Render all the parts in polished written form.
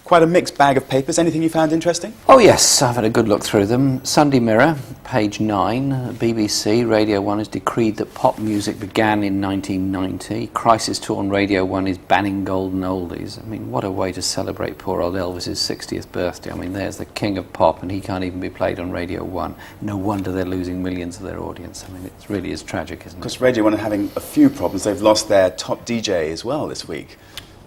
Quite a mixed bag of papers. Anything you found interesting? Oh yes, I've had a good look through them. Sunday Mirror, page 9, BBC, Radio 1 has decreed that pop music began in 1990. Crisis-torn Radio 1 is banning golden oldies. I mean, what a way to celebrate poor old Elvis's 60th birthday. I mean, there's the king of pop and he can't even be played on Radio 1. No wonder they're losing millions of their audience. I mean, it really is tragic, isn't it? Because Radio 1 are having a few problems. They've lost their top DJ as well this week.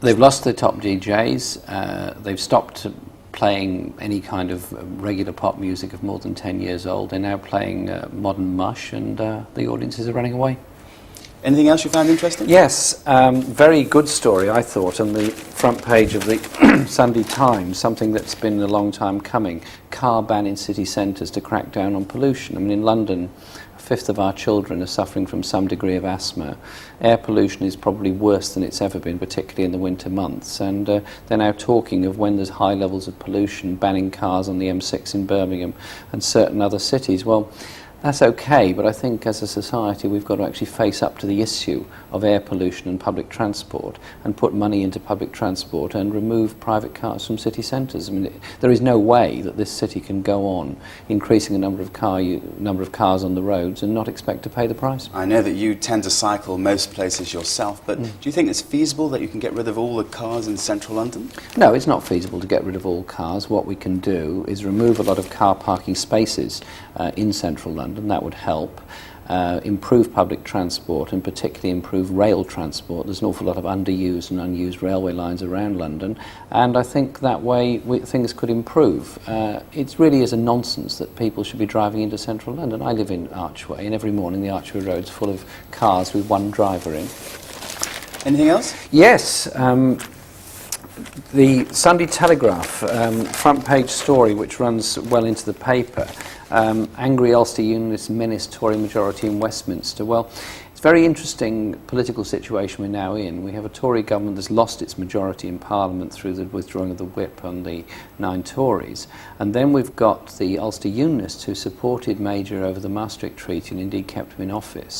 They've lost their top DJs, they've stopped playing any kind of regular pop music of more than 10 years old. They're now playing modern mush and the audiences are running away. Anything else you found interesting? Yes, very good story I thought on the front page of the Sunday Times, something that's been a long time coming. Car ban in city centres to crack down on pollution. I mean, in London, a fifth of our children are suffering from some degree of asthma. Air pollution is probably worse than it's ever been, particularly in the winter months. And they're now talking of, when there's high levels of pollution, banning cars on the M6 in Birmingham and certain other cities. Well, that's okay, but I think as a society we've got to actually face up to the issue of air pollution and public transport and put money into public transport and remove private cars from city centres. I mean, there is no way that this city can go on increasing the number of cars on the roads and not expect to pay the price. I know that you tend to cycle most places yourself, but do you think it's feasible that you can get rid of all the cars in central London? No, it's not feasible to get rid of all cars. What we can do is remove a lot of car parking spaces in central London. That would help. Improve public transport and particularly improve rail transport. There's an awful lot of underused and unused railway lines around London, and I think that way things could improve. It really is a nonsense that people should be driving into central London. I live in Archway, and every morning the Archway Road's full of cars with one driver in. Anything else? Yes. The Sunday Telegraph front page story, which runs well into the paper, angry Ulster Unionists menace Tory majority in Westminster. Well, it's a very interesting political situation we're now in. We have a Tory government that's lost its majority in Parliament through the withdrawing of the whip on the 9 Tories. And then we've got the Ulster Unionists who supported Major over the Maastricht Treaty and indeed kept him in office.